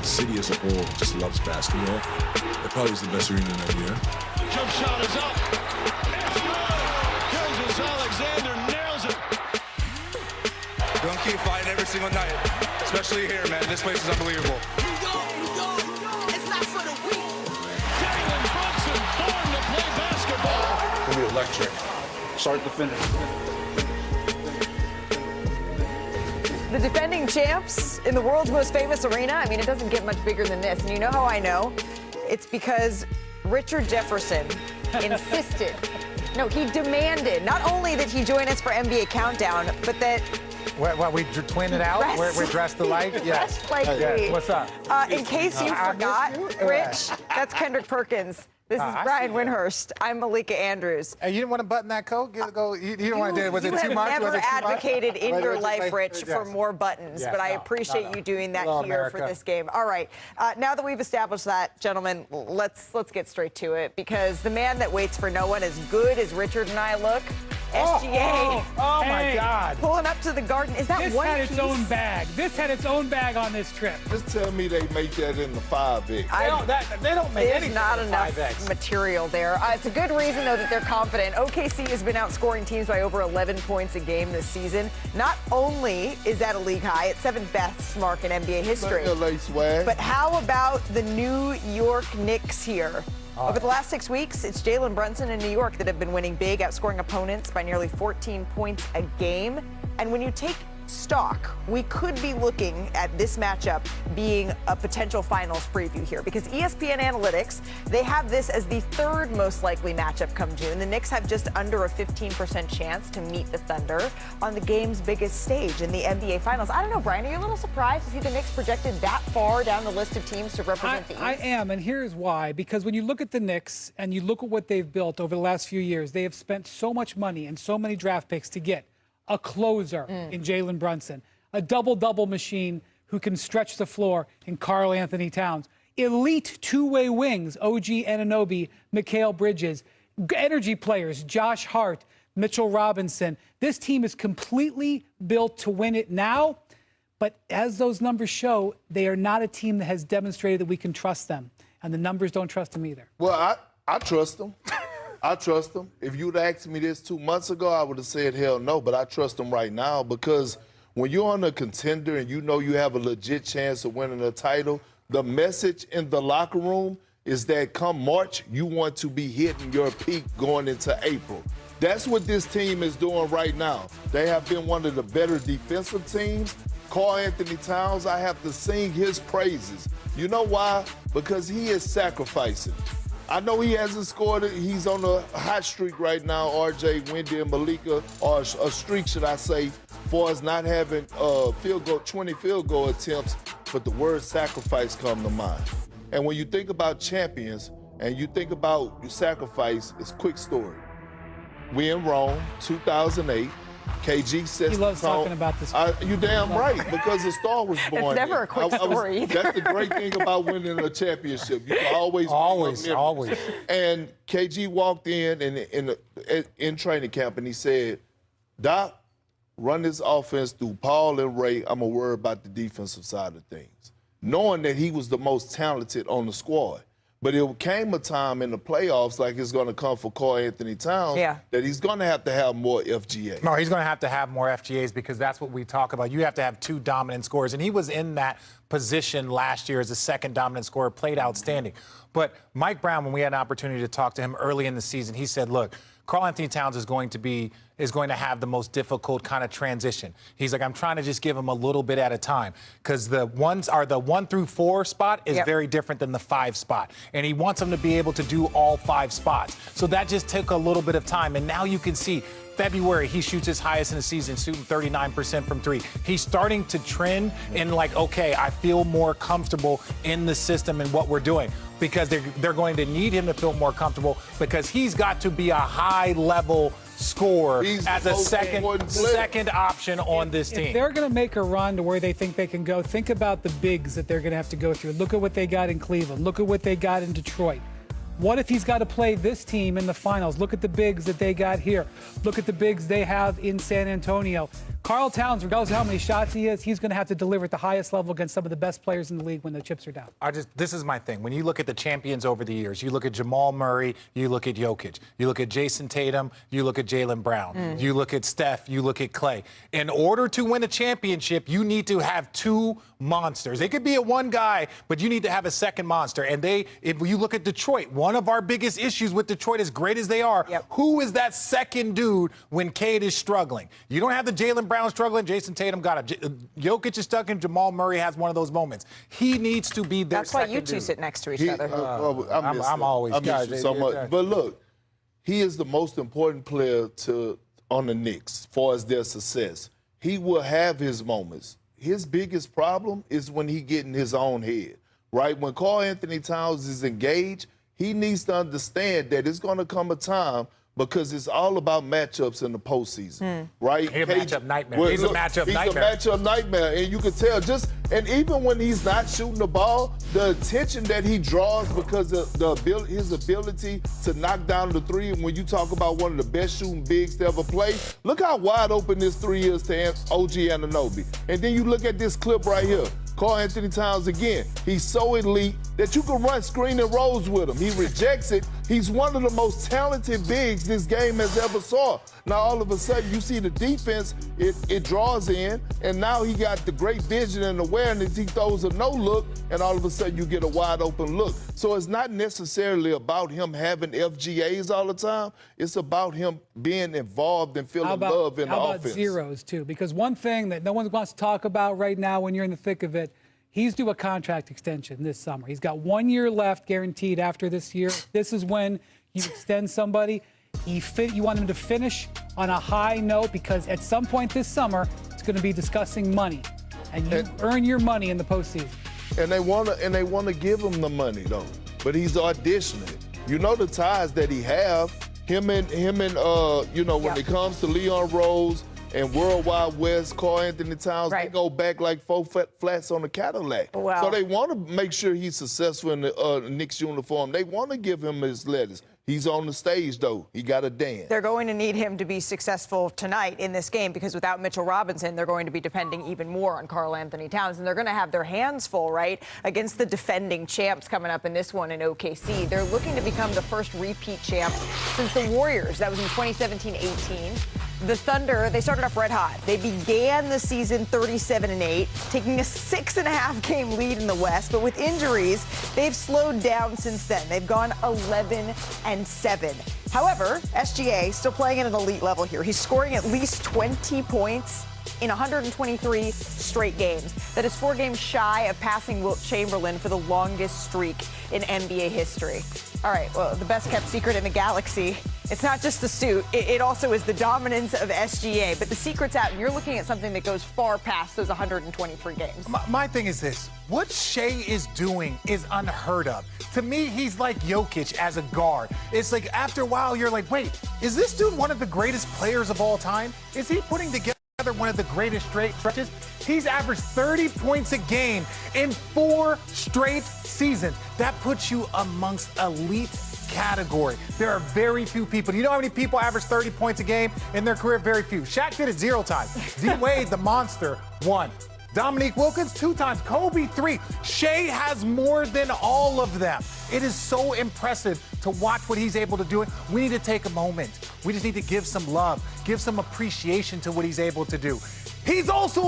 city as a whole just loves basketball. It probably is the best arena in the NBA. Jump shot is up. It's good. Gilgeous Alexander nails it. We're gonna keep fighting every single night, especially here, man. This place is unbelievable. It's not for the weak. Jalen Brunson, born to play basketball. It's gonna be electric. Start to finish. The defending champs in the world's most famous arena. I mean, it doesn't get much bigger than this. And you know how I know? It's because Richard Jefferson insisted. No, he demanded not only that he join us for NBA Countdown, but that What, we twin it out? We're dressed alike? Yes. dressed like me. What's up? In case you forgot, Rich, that's Kendrick Perkins. This is Brian Windhurst. I'm Malika Andrews. Hey, you didn't want to button that coat? You didn't want to do it. Was it too much? You have never advocated in Right, your right, life, right. Rich, for Yes. more buttons, Yes, but I no, appreciate you doing that Hello, here for America. this game. All right, now that we've established that, gentlemen, let's get straight to it, because the man that waits for no one, as good as Richard and I look, SGA. Oh my Hey. God. Pulling up to the Garden. Is that This one had piece? its own bag. This had its own bag on this trip. Just tell me they make that in the 5X. They don't make There's anything not with enough 5X. material there. It's a good reason, though, that they're confident. OKC has been outscoring teams by over 11 points a game this season. Not only is that a league high, it's seventh best mark in NBA history. LA swag. But how about the New York Knicks here? Over the last 6 weeks, it's Jalen Brunson in New York that have been winning big, outscoring opponents by nearly 14 points a game. And when you take stock, we could be looking at this matchup being a potential finals preview here, because ESPN Analytics, they have this as the third most likely matchup come June. The Knicks have just under a 15% chance to meet the Thunder on the game's biggest stage in the NBA Finals. I don't know, Brian, are you a little surprised to see the Knicks projected that far down the list of teams to represent the East? I am, and here's why. Because when you look at the Knicks and you look at what they've built over the last few years, they have spent so much money and so many draft picks to get a closer in Jalen Brunson, a double-double machine who can stretch the floor in Karl Anthony Towns, elite two-way wings, OG Anunoby, Mikal Bridges, energy players, Josh Hart, Mitchell Robinson. This team is completely built to win it now, but as those numbers show, they are not a team that has demonstrated that we can trust them, and the numbers don't trust them either. Well, I trust them. I trust them. If you'd asked me this 2 months ago, I would have said hell no, but I trust them right now, because when you're on a contender and you know you have a legit chance of winning a title, the message in the locker room is that come March, you want to be hitting your peak going into April. That's what this team is doing right now. They have been one of the better defensive teams. Karl Anthony Towns, I have to sing his praises. You know why? Because he is sacrificing. I know he hasn't scored. He's on a hot streak right now, RJ, Wendy, and Malika, or a streak, should I say, for us not having 20 field goal attempts, but the word sacrifice come to mind. And when you think about champions and you think about your sacrifice, it's a quick story. We in Rome, 2008. KG says He loves talking about this. You damn right, because the star was born. It's never there. a quick story. That's the great thing about winning a championship. You can always. Always. And KG walked in training camp and he said, Doc, run this offense through Paul and Ray. I'm going to worry about the defensive side of things. Knowing that he was the most talented on the squad. But it came a time in the playoffs, like it's going to come for Karl Anthony Towns, that he's going to have more FGA. No, he's going to have more FGAs, because that's what we talk about. You have to have two dominant scorers, and he was in that position last year as a second dominant scorer, played outstanding. But Mike Brown, when we had an opportunity to talk to him early in the season, he said, look, Karl Anthony Towns is going to have the most difficult kind of transition. He's like, I'm trying to just give him a little bit at a time, because the 1 through 4 spot is very different than the 5 spot. And he wants him to be able to do all 5 spots. So that just took a little bit of time. And now you can see February, he shoots his highest in the season, shooting 39% from 3. He's starting to trend in like, okay, I feel more comfortable in the system and what we're doing, because they're going to need him to feel more comfortable, because he's got to be a high-level scorer as a second option on this team. If they're going to make a run to where they think they can go, think about the bigs that they're going to have to go through. Look at what they got in Cleveland. Look at what they got in Detroit. What if he's got to play this team in the finals? Look at the bigs that they got here. Look at the bigs they have in San Antonio. Karl Towns, regardless of how many shots he is, he's going to have to deliver at the highest level against some of the best players in the league when the chips are down. This is my thing. When you look at the champions over the years, you look at Jamal Murray, you look at Jokic, you look at Jason Tatum, you look at Jaylen Brown, you look at Steph, you look at Clay. In order to win a championship, you need to have two monsters. It could be a one guy, but you need to have a second monster. And if you look at Detroit, one of our biggest issues with Detroit, as great as they are, who is that second dude when Cade is struggling? You don't have the Jaylen Brown struggling. Jason Tatum got it. Jokic is stuck, and Jamal Murray has one of those moments. He needs to be their That's why you two dude. sit next to each other. I'm always I miss you so much. But look, he is the most important player on the Knicks as far as their success. He will have his moments. His biggest problem is when he get in his own head, right? When Karl Anthony Towns is engaged, he needs to understand that it's going to come a time because it's all about matchups in the postseason, right? He's a matchup nightmare. He's a matchup nightmare, and you can tell and even when he's not shooting the ball, the attention that he draws because of his ability to knock down the three. And when you talk about one of the best shooting bigs to ever play, look how wide open this three is to OG Anunoby. And then you look at this clip right here. Karl Anthony Towns again. He's so elite that you can run screen and rolls with him. He rejects it. He's one of the most talented bigs this game has ever saw. Now all of a sudden you see the defense, it draws in, and now he got the great vision and awareness. He throws a no look, and all of a sudden you get a wide open look. So it's not necessarily about him having FGAs all the time. It's about him being involved and feeling love in the offense. How about zeros too? Because one thing that no one wants to talk about right now when you're in the thick of it, he's due a contract extension this summer. He's got 1 year left guaranteed after this year. This is when you extend somebody. You want him to finish on a high note because at some point this summer, it's going to be discussing money. And you earn your money in the postseason. And they wanna give him the money though. But he's auditioning. You know the ties that he have. Him and when it comes to Leon Rose and Worldwide West, Karl Anthony Towns, they go back like 4 flats on a Cadillac. Wow. So they want to make sure he's successful in the Knicks uniform. They want to give him his letters. He's on the stage, though. He got to dance. They're going to need him to be successful tonight in this game because without Mitchell Robinson, they're going to be depending even more on Karl Anthony Towns. And they're going to have their hands full, right, against the defending champs coming up in this one in OKC. They're looking to become the first repeat champs since the Warriors. That was in 2017-18. The Thunder, they started off red hot. They began the season 37-8, taking a 6.5 game lead in the West. But with injuries, they've slowed down since then. They've gone 11-7. However, SGA still playing at an elite level here. He's scoring at least 20 points in 123 straight games. That is 4 games shy of passing Wilt Chamberlain for the longest streak in NBA history. All right, well, the best kept secret in the galaxy, it's not just the suit, it also is the dominance of SGA. But the secret's out, and you're looking at something that goes far past those 123 games. My thing is this. What Shai is doing is unheard of. To me, he's like Jokic as a guard. It's like after a while, you're like, wait, is this dude one of the greatest players of all time? Is he putting together one of the greatest stretches? He's averaged 30 points a game in 4 straight seasons. That puts you amongst elite category. There are very few people. You know how many people average 30 points a game in their career? Very few. Shaq did it 0 times. D-Wade, the monster, 1. Dominique Wilkins, 2 times. Kobe, 3. Shai has more than all of them. It is so impressive to watch what he's able to do. We need to take a moment. We just need to give some love, give some appreciation to what he's able to do. He's also